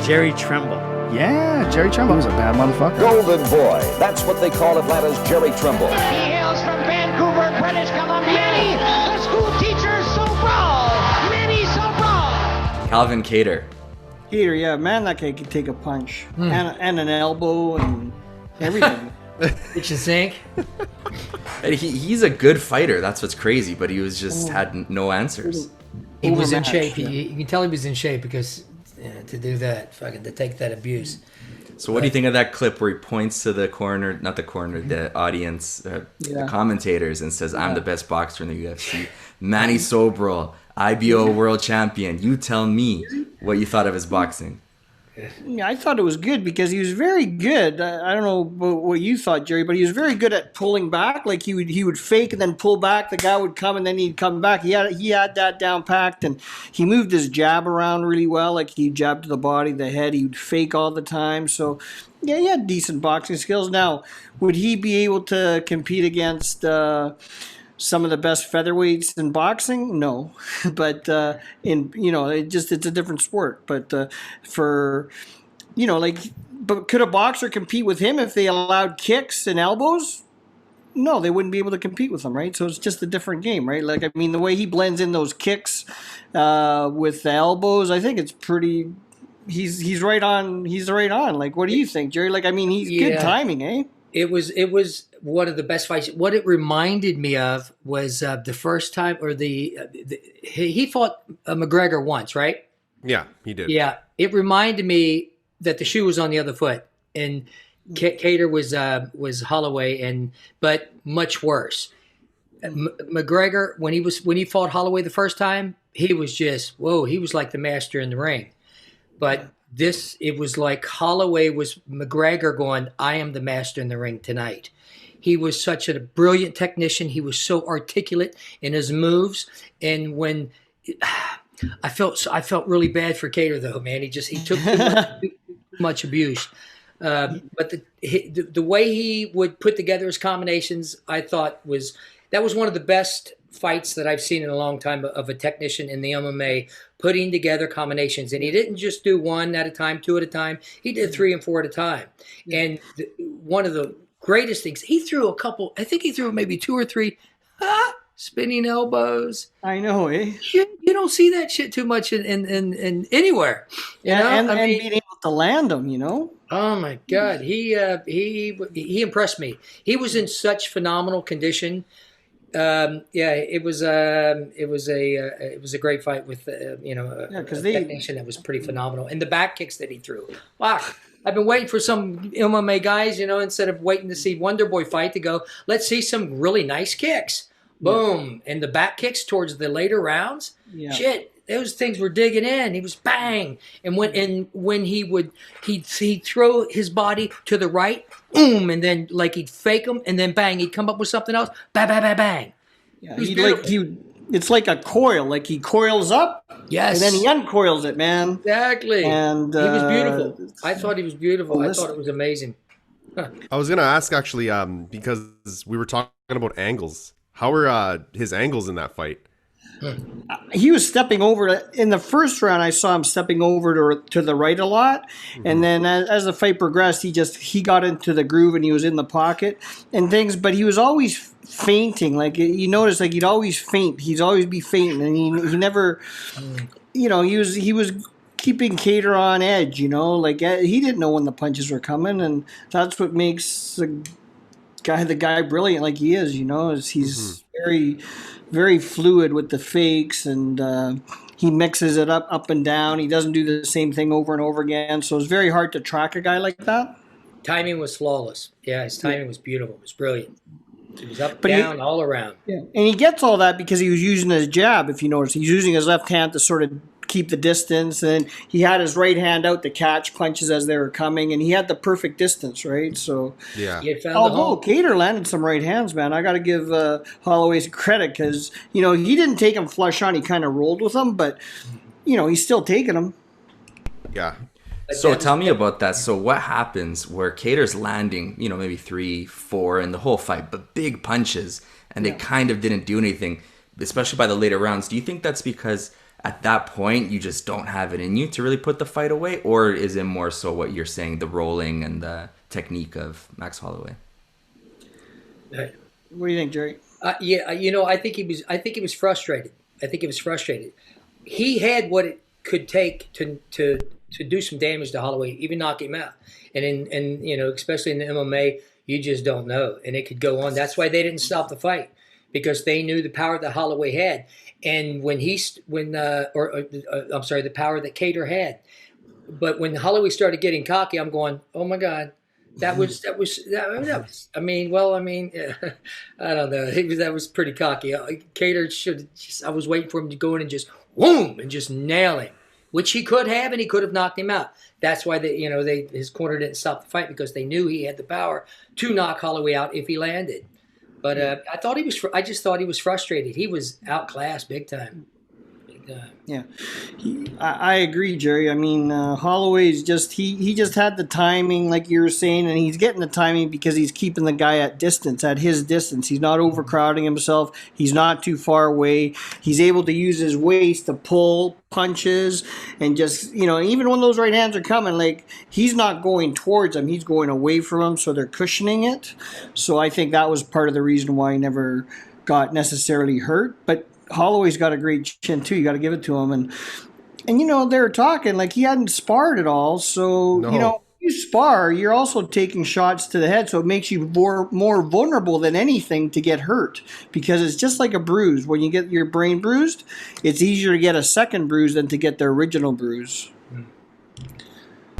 Jerry Trimble. Yeah, Jerry Trimble was a bad motherfucker. Golden Boy. That's what they call Atlanta's Jerry Trimble. He hails from Vancouver, British Columbia. Manny, the school teacher, Sobral. Manny Sobral. Calvin Kattar. Kattar, yeah, man, that guy could take a punch and an elbow and everything. Kitchen sink. He's a good fighter. That's what's crazy. But he was just had no answers. He was in Overmatched, shape. yeah. You can tell he was in shape because to do that, fucking to take that abuse. So what do you think of that clip where he points to the corner, not the corner, the audience, the commentators, and says, "I'm the best boxer in the UFC. Manny Sobral, IBO World Champion. You tell me what you thought of his boxing." Yeah, I thought it was good because he was very good. I don't know what you thought, Jerry, but he was very good at pulling back. Like he would fake and then pull back. The guy would come and then he'd come back. He had that down packed, and he moved his jab around really well. Like he jabbed to the body, the head. He would fake all the time. So yeah, he had decent boxing skills. Now, would he be able to compete against some of the best featherweights in boxing? No, but it's a different sport. But but could a boxer compete with him if they allowed kicks and elbows? No, they wouldn't be able to compete with him, right? So it's just a different game, right? Like, I mean, the way he blends in those kicks with the elbows, I think it's pretty. He's right on. He's right on. Like, what do you think, Jerry? Like, I mean, he's good timing, eh? It was one of the best fights. What it reminded me of was the first time, or he fought McGregor once, right? Yeah, he did. Yeah, it reminded me that the shoe was on the other foot, and Kattar was Holloway, but much worse. McGregor, when he fought Holloway the first time, he was just he was like the master in the ring, but. It was like Holloway was McGregor going, I am the master in the ring tonight. He was such a brilliant technician. He was so articulate in his moves. And when I felt really bad for Kattar though, man. He took too much abuse. But the way he would put together his combinations, I thought that was one of the best fights that I've seen in a long time of a technician in the MMA putting together combinations. And he didn't just do one at a time, two at a time. He did 3 and 4 at a time. And one of the greatest things, he threw I think he threw maybe 2 or 3 spinning elbows. I know, eh? You don't see that shit too much in anywhere. And being able to land them, you know? Oh my God. He impressed me. He was in such phenomenal condition. It was a great fight with a technician that was pretty phenomenal, and the back kicks that he threw. Wow, I've been waiting for some MMA guys, instead of waiting to see Wonder Boy fight, to go, let's see some really nice kicks. Boom, and the back kicks towards the later rounds. Yeah. Shit, those things were digging in. He was bang, and when he'd throw his body to the right, boom, and then like he'd fake them, and then bang, he'd come up with something else, bang, bang, bang, bang. Yeah, it's like a coil. Like he coils up, yes, and then he uncoils it, man. Exactly. And he was beautiful. I thought he was beautiful. I thought it was amazing. I was gonna ask actually, because we were talking about angles. How were his angles in that fight? He was stepping over in the first round. I saw him stepping over to the right a lot, and then as the fight progressed, he got into the groove and he was in the pocket and things. But he was always feinting. Like you notice, like he'd always feint. He'd always be feinting, and he never, he was keeping Kattar on edge. Like he didn't know when the punches were coming, and that's what makes the guy brilliant like he is. Is he's very, very fluid with the fakes, and he mixes it up and down. He doesn't do the same thing over and over again. So it's very hard to track a guy like that. Timing was flawless. Yeah, his timing was beautiful. It was brilliant. He was up, down, all around. Yeah, and he gets all that because he was using his jab. If you notice, he's using his left hand to sort of keep the distance, and he had his right hand out to catch punches as they were coming, and he had the perfect distance, right? So yeah. Although Kattar landed some right hands, man, I got to give Holloway credit because he didn't take him flush on. He kind of rolled with him, but he's still taking them. Yeah. So tell me about that. So what happens where Kattar's landing, maybe 3, 4 in the whole fight, but big punches, and they kind of didn't do anything, especially by the later rounds? Do you think that's because at that point you just don't have it in you to really put the fight away, or is it more so what you're saying, the rolling and the technique of Max Holloway? What do you think, Jerry? Yeah, I think he was. I think he was frustrated. He had what it could take to do some damage to Holloway, even knock him out. And especially in the MMA, you just don't know, and it could go on. That's why they didn't stop the fight, because they knew the power that Holloway had, and the power that Kattar had. But when Holloway started getting cocky, I'm going, oh my God. That was. I don't know. That was pretty cocky. Kattar should. I was waiting for him to go in and just whoom and just nail him, which he could have, and he could have knocked him out. That's why his corner didn't stop the fight, because they knew he had the power to knock Holloway out if he landed. But I just thought he was frustrated. He was outclassed big time. Yeah, I agree, Jerry. I mean, Holloway's just he just had the timing, like you were saying, and he's getting the timing because he's keeping the guy at his distance. He's not overcrowding himself. He's not too far away. He's able to use his waist to pull punches, and just even when those right hands are coming, like he's not going towards them, he's going away from them, so they're cushioning it. So I think that was part of the reason why he never got necessarily hurt, but. Holloway's got a great chin too. You got to give it to him, and they were talking like he hadn't sparred at all. So you spar, you're also taking shots to the head, so it makes you more vulnerable than anything to get hurt, because it's just like a bruise. When you get your brain bruised, it's easier to get a second bruise than to get the original bruise.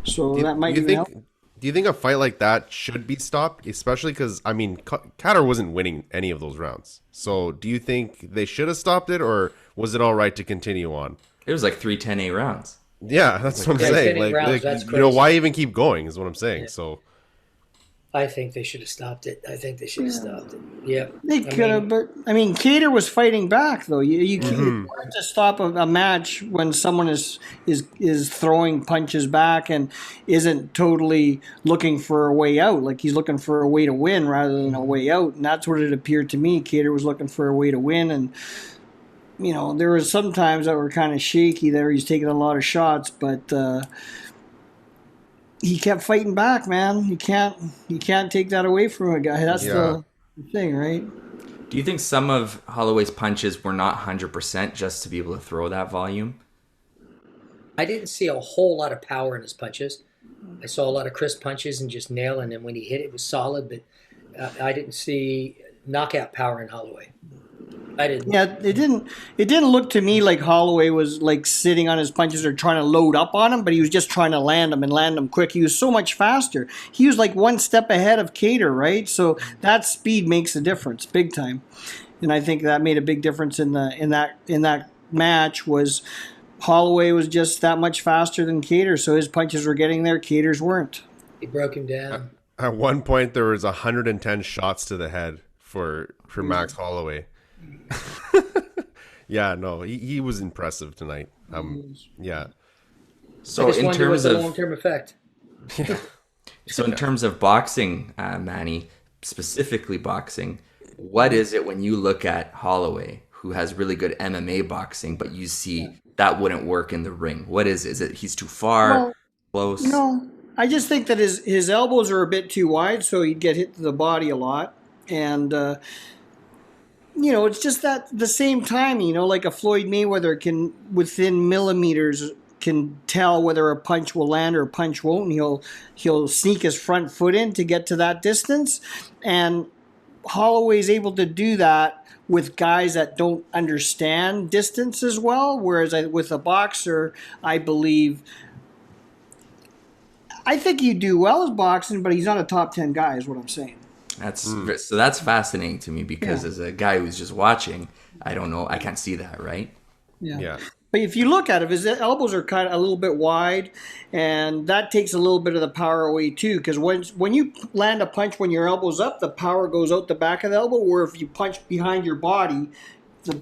So that might help. Do you think a fight like that should be stopped? Especially because, Kattar wasn't winning any of those rounds. So do you think they should have stopped it, or was it all right to continue on? It was like 3 10-8 rounds. Yeah, that's what I'm saying. That's why even keep going is what I'm saying. Yeah. So I think they should have stopped it. Yeah. They could have, but Kattar was fighting back though. You can't to stop a match when someone is throwing punches back and isn't totally looking for a way out. Like he's looking for a way to win rather than a way out, and that's what it appeared to me. Kattar was looking for a way to win, and there was some times that were kind of shaky there. He's taking a lot of shots, but. He kept fighting back, man. You can't take that away from a guy. That's the thing, right? Do you think some of Holloway's punches were not 100% just to be able to throw that volume? I didn't see a whole lot of power in his punches. I saw a lot of crisp punches and just nailing, and when he hit it was solid, but I didn't see knockout power in Holloway. I didn't. Yeah, it didn't look to me like Holloway was like sitting on his punches or trying to load up on him, but he was just trying to land them quick. He was so much faster. He was like one step ahead of Kattar, right? So that speed makes a difference, big time. And I think that made a big difference in that match. Was Holloway was just that much faster than Kattar, so his punches were getting there. Kattar's weren't. He broke him down. At one point, there was 110 shots to the head for Max Holloway. Yeah, no, he was impressive tonight. Yeah. So in terms of long-term effect. So in terms of boxing, Manny, specifically boxing, what is it when you look at Holloway, who has really good MMA boxing, but you see that wouldn't work in the ring? What is it? Is it he's too far, close? No, I just think that his elbows are a bit too wide, so he'd get hit to the body a lot, and. It's just that the same time, like a Floyd Mayweather can, within millimeters, can tell whether a punch will land or a punch won't, and he'll sneak his front foot in to get to that distance. And Holloway's able to do that with guys that don't understand distance as well, whereas with a boxer, I think he'd do well as boxing, but he's not a top 10 guy is what I'm saying. That's fascinating to me because as a guy who's just watching, I don't know, I can't see that, right? Yeah. But if you look at it, his elbows are kind of a little bit wide, and that takes a little bit of the power away too. Because when you land a punch when your elbow's up, the power goes out the back of the elbow. Where if you punch behind your body, the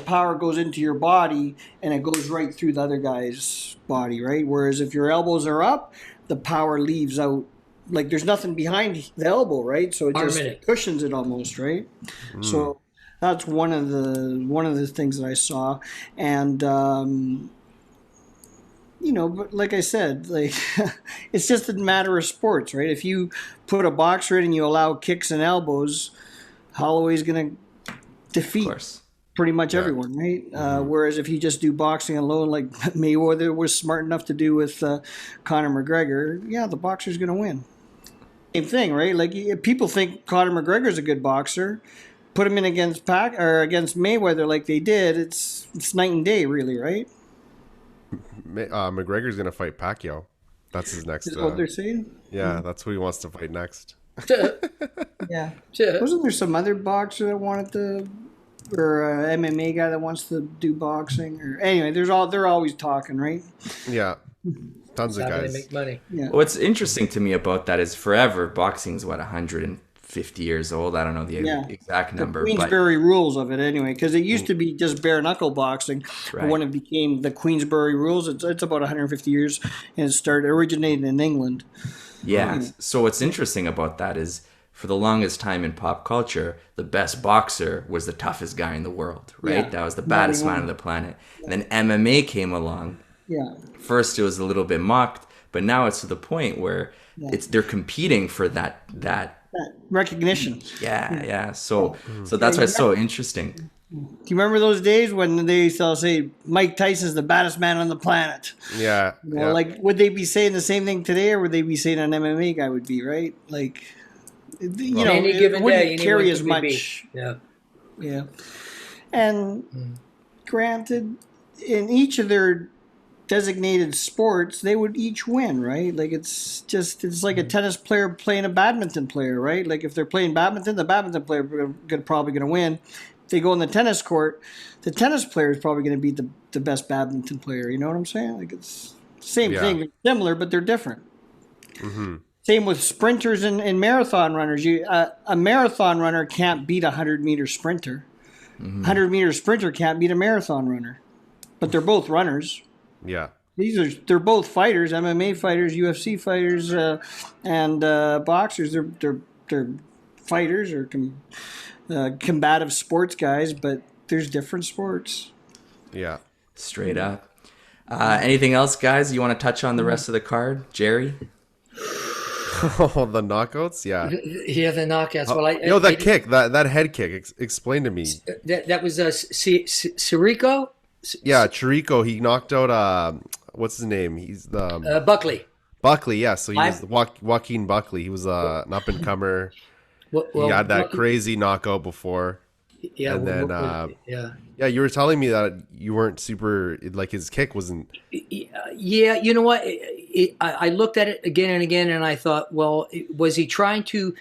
power goes into your body and it goes right through the other guy's body, right? Whereas if your elbows are up, the power leaves out. Like there's nothing behind the elbow, right? So it just cushions it almost, right? So That's one of the things that I saw, and but like I said, like it's just a matter of sports, right? If you put a boxer in and you allow kicks and elbows, Holloway's going to defeat pretty much everyone, right? Whereas if you just do boxing alone, like Mayweather was smart enough to do with Conor McGregor, the boxer's going to win. Same thing, right? Like if people think Conor McGregor's a good boxer, put him in against against Mayweather like they did, it's night and day, really, right? McGregor's gonna fight Pacquiao. That's his next. Is what they're saying? Yeah, that's who he wants to fight next. Yeah. Wasn't there some other boxer that wanted to, or a MMA guy that wants to do boxing? Or anyway, they're always talking, right? Yeah, tons of guys. Make money. Yeah. What's interesting to me about that is forever boxing's 150 years old. I don't know the exact number. The Queensberry rules of it anyway, because it used to be just bare knuckle boxing. Right. But when it became the Queensberry rules, it's about 150 years, and it originated in England. Yeah. So what's interesting about that is for the longest time in pop culture, the best boxer was the toughest guy in the world, right? Yeah. That was the baddest man on the planet. Yeah. And then MMA came along. Yeah. First it was a little bit mocked, but now it's to the point where they're competing for that recognition. Yeah. So that's why it's so interesting. Do you remember those days when they used to say Mike Tyson's the baddest man on the planet? Yeah. Like, would they be saying the same thing today, or would they be saying an MMA guy would be, right? Like, any given day, carry as much. Yeah. And granted, in each of their designated sports, they would each win, right? Like it's like a tennis player playing a badminton player, right? Like if they're playing badminton, the badminton player probably going to win. If they go in the tennis court, the tennis player is probably going to beat the best badminton player. You know what I'm saying? Like it's the same thing, they're similar, but they're different. Mm-hmm. Same with sprinters and marathon runners. A marathon runner can't beat a 100-meter sprinter. 100-meter sprinter can't beat a marathon runner, but they're both runners. Yeah, they're both fighters, MMA fighters, UFC fighters, and boxers. They're fighters or combative sports guys, but there's different sports. Yeah, straight up. Anything else, guys? You want to touch on the rest of the card, Jerry? Oh, the knockouts, yeah, the knockouts. Well, that kick, that head kick. Explain to me. That was Sirico. Yeah, Chirico. He knocked out what's his name? He's the Buckley. Buckley, yeah. So he was Joaquin Buckley. He was an up and comer. He had that crazy knockout before. Yeah, and then yeah. You were telling me that you weren't super like his kick wasn't. Yeah, you know what? I looked at it again and again, and I thought, well, was he trying to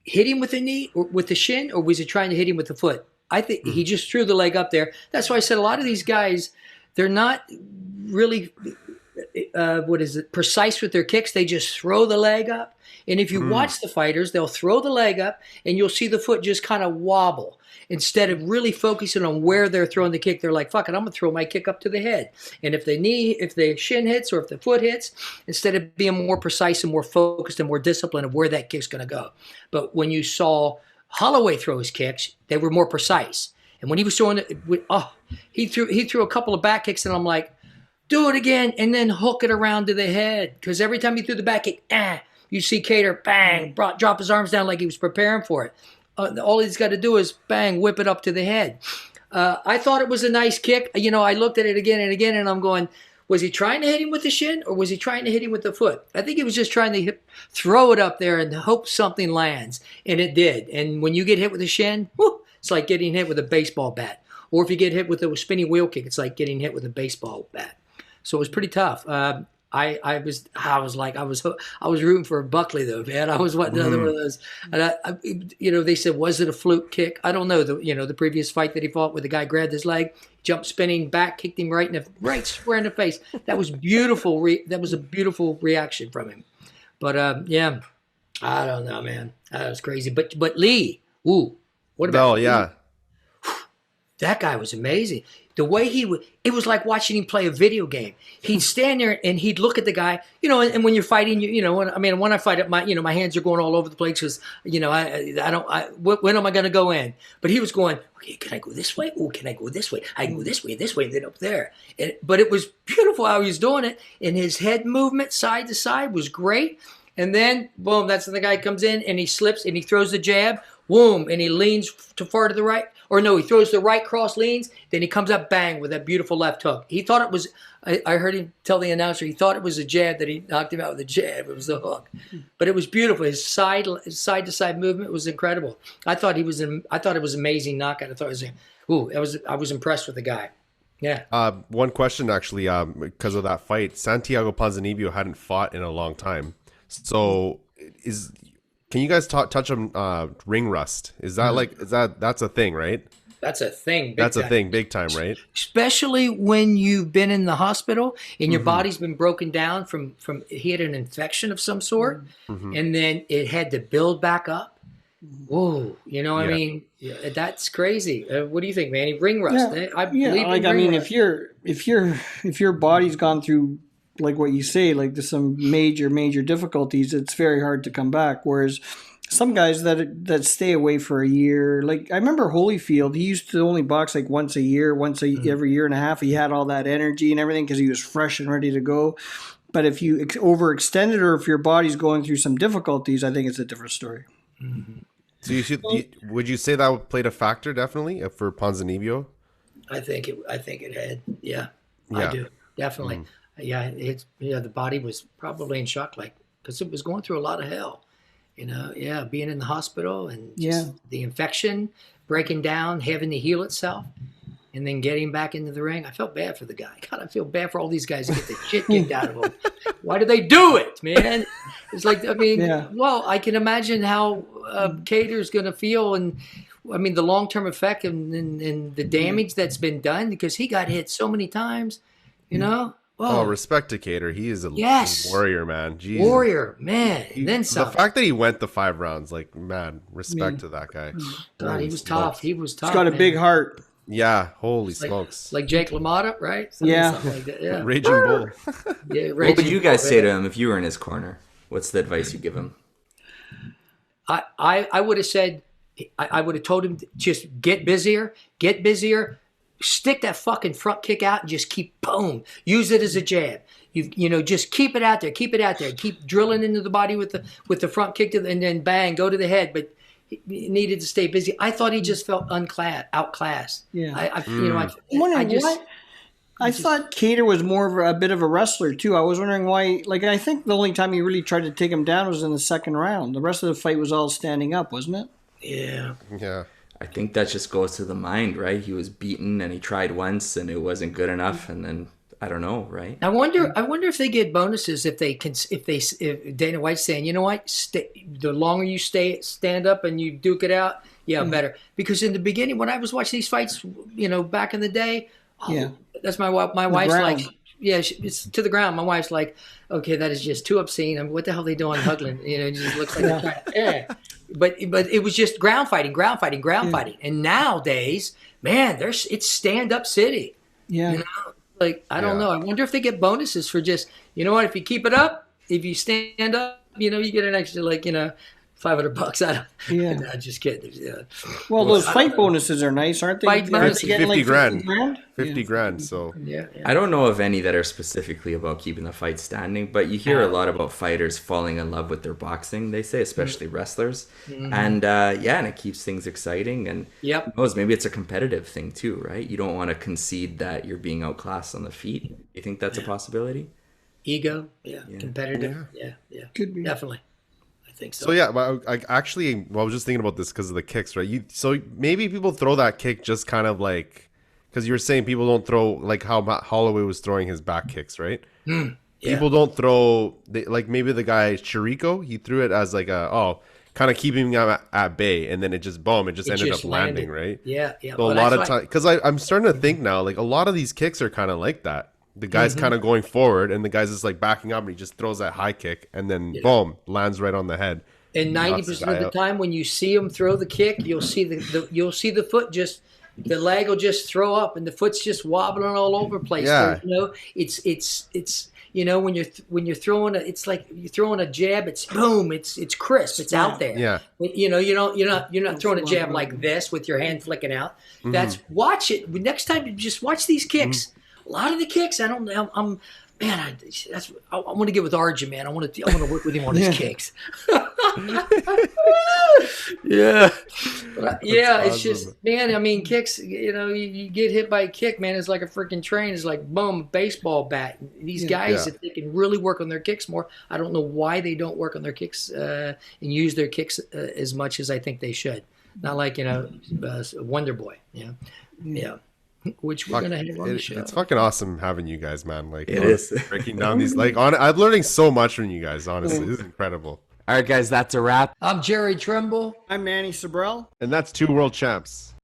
hit him with the knee or with the shin, or was he trying to hit him with the foot? I think he just threw the leg up there. That's why I said a lot of these guys, they're not really, precise with their kicks. They just throw the leg up. And if you watch the fighters, they'll throw the leg up and you'll see the foot just kind of wobble. Instead of really focusing on where they're throwing the kick, they're like, fuck it, I'm going to throw my kick up to the head. And if the shin hits or if the foot hits, instead of being more precise and more focused and more disciplined of where that kick's going to go. But when you saw Holloway throw his kicks, they were more precise. And when he was throwing it, he threw a couple of back kicks, and I'm like, do it again, and then hook it around to the head. Because every time he threw the back kick, you see Kattar, bang, drop his arms down like he was preparing for it. All he's got to do is, bang, whip it up to the head. I thought it was a nice kick. I looked at it again and again, and I'm going, was he trying to hit him with the shin, or was he trying to hit him with the foot? I think he was just trying to throw it up there and hope something lands, and it did. And when you get hit with the shin, it's like getting hit with a baseball bat. Or if you get hit with a spinning wheel kick, it's like getting hit with a baseball bat. So it was pretty tough. I was rooting for Buckley though, man. I was another one of those. And they said, was it a fluke kick? I don't know. The previous fight that he fought where the guy grabbed his leg, jumped spinning back, kicked him right square in the face. That was beautiful. That was a beautiful reaction from him. But I don't know, man. That was crazy. But Lee, what about? Yeah. That guy was amazing. the way he would, it was like watching him play a video game. He'd stand there and he'd look at the guy, and when you're fighting, when I fight, my hands are going all over the place because, when am I going to go in? But he was going, okay, can I go this way? Oh, can I go this way? I can go this way, and then up there. But it was beautiful how he was doing it. And his head movement side to side was great. And then, boom, that's when the guy comes in and he slips and he throws the jab, boom, and he leans too far to the right. Or no, he throws the right cross, leans, then he comes up, bang, with that beautiful left hook. He thought it was, I heard him tell the announcer, he thought it was a jab that he knocked him out with a jab. It was the hook. But it was beautiful. His side-to-side movement was incredible. I thought it was amazing knockout. I was impressed with the guy. Yeah. One question, actually, because of that fight, Santiago Ponzinibbio hadn't fought in a long time. So can you guys touch on ring rust? Is that that's a thing, right? That's a thing. That's a thing, big time, right? Especially when you've been in the hospital and your body's been broken down from he had an infection of some sort, and then it had to build back up. Whoa, I mean, that's crazy. What do you think, Manny? Ring rust. I believe if your body's gone through, like what you say, like there's some major difficulties, it's very hard to come back. Whereas some guys that stay away for a year, like I remember Holyfield, he used to only box like once a year, every year and a half. He had all that energy and everything because he was fresh and ready to go. But if you overextend it or if your body's going through some difficulties, I think it's a different story. So would you say that played a factor definitely for Ponzinibbio? I think it had. Yeah. I do definitely. The body was probably in shock, because it was going through a lot of hell, being in the hospital and just the infection, breaking down, having to heal itself, and then getting back into the ring. I felt bad for the guy. God, I feel bad for all these guys who get the shit kicked out of them. Why do they do it, man? It's like, well, I can imagine how Kattar's going to feel, and the long-term effect and the damage that's been done because he got hit so many times, Oh, respect to Kattar. He is a warrior, man. Jesus. Warrior, man. And then some. The fact that he went the 5 rounds, respect to that guy. God, he was tough. He's got a big heart. Yeah, holy smokes. Like Jake LaMotta, right? Something like that. Yeah. Raging Bull. What would you guys say to him if you were in his corner? What's the advice you give him? I would have said, I would have told him, just get busier, stick that fucking front kick out and just keep, boom, use it as a jab. Just keep it out there, keep drilling into the body with the front kick and then bang, go to the head. But he needed to stay busy. I thought he just felt outclassed. Yeah. I thought Kattar was more of a bit of a wrestler too. I was wondering why. I think the only time he really tried to take him down was in the second round. The rest of the fight was all standing up, wasn't it? Yeah. Yeah. I think that just goes to the mind, right? He was beaten and he tried once and it wasn't good enough, and then I don't know, right? I wonder if they get bonuses if Dana White's saying, you know what, the longer you stand up and you duke it out, better. Because in the beginning, when I was watching these fights, back in the day, that's my wife's like, it's to the ground. My wife's like, okay, that is just too obscene. What the hell are they doing, huggling? It just looks like But it was just ground fighting. And nowadays, man, it's stand-up city. Yeah. I don't know. I wonder if they get bonuses for just, if you keep it up, if you stand up, you get an extra, $500 out of it. Yeah. No, just kidding. Yeah. Well, those fight bonuses are nice, aren't they? Fight bonuses. 50 grand. 50 grand. So yeah. I don't know of any that are specifically about keeping the fight standing, but you hear a lot about fighters falling in love with their boxing, they say, especially wrestlers. And and it keeps things exciting, and who knows, maybe it's a competitive thing too, right? You don't want to concede that you're being outclassed on the feet. You think that's a possibility? Ego, competitive, Could be. Definitely. So I was just thinking about this because of the kicks, right? So maybe people throw that kick just kind of because you were saying people don't throw how Holloway was throwing his back kicks, right? People don't throw maybe the guy Chirico, he threw it as kind of keeping him at bay, and then it just ended up landing, right? Yeah. So a lot of time, because I'm starting to think now, a lot of these kicks are kind of like that. The guy's kind of going forward, and the guy's just backing up, and he just throws that high kick, and then boom, lands right on the head. And 90% of the time, when you see him throw the kick, you'll see the foot just the leg will just throw up and the foot's just wobbling all over the place. Yeah. So, you know, it's you know, when you're throwing it's like you're throwing a jab, it's boom, it's crisp, it's out there. Yeah. You know, you're not throwing a jab like this with your hand flicking out. That's watch it. Next time you just watch these kicks. A lot of the kicks, I want to get with Arjun, man. I want to work with him on his kicks. Yeah. It's just, man, I mean, kicks, you know, you get hit by a kick, man, it's like a freaking train. It's like, boom, baseball bat. These guys, if they can really work on their kicks more, I don't know why they don't work on their kicks and use their kicks as much as I think they should. Not like, you know, Wonder Boy, you know? Yeah. Which we're going to have on the show. It's fucking awesome having you guys, man. Like, it is. Breaking down these, like, I'm learning so much from you guys, honestly. This is incredible. All right, guys, that's a wrap. I'm Jerry Trimble. I'm Manny Sobral. And that's 2 World Champs.